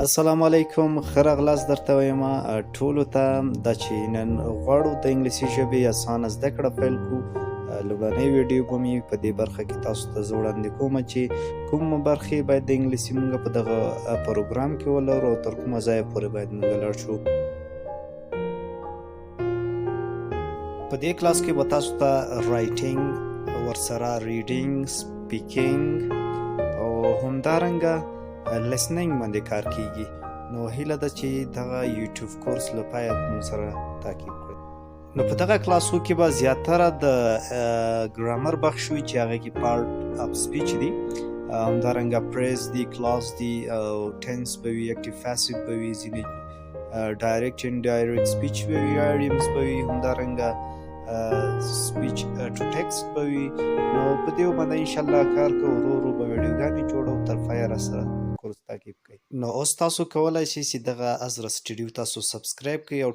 السلام علیکم، ښه راغلاست درته وایم ټولو ته. دا چې نن غواړو د انګلیسي ژبې اسانه زده کړه پیل کړو. لومړنۍ ویډیو به مې په دې برخه کې تاسو ته زه وړاندې کوم چې کوم برخې باید د انګلیسي مونږ په دغه پروګرام کې ولرو او تر کومه ځایه پورې باید مونږ لاړ شو. په دې کلاس کې به تاسو ته رایټینګ، ورسره ریډینګ، سپیکینګ او همدارنګه لسننګ باندې کار کیږي. نو هیله ده چې دغه یوټیوب کورس له پایه موږ سره تعقیب کړئ. نو په دغه کلاسو کې به زیاتره د ګرامر بخش وي چې هغه کې پارت اف سپیچ دي، همدارنګه پریز دي، کلاس دي، ټنس به وي، اکټیو پاسیو به وي، ځینې ډایرکټ ان ډایرکټ سپیچ به وي، ایډیمز به وي، همدارنګه سپیچ ټو ټیکسټ به وي. نو په دې باندې انشاءالله کار کوو، ورو ورو به ویډیوګانې جوړو، تر پایه راسره کورس تعقیب کړئ. نو اوس تاسو کولی شئ چې دغه ازره سټډیو تاسو سبسکرایب کړئ او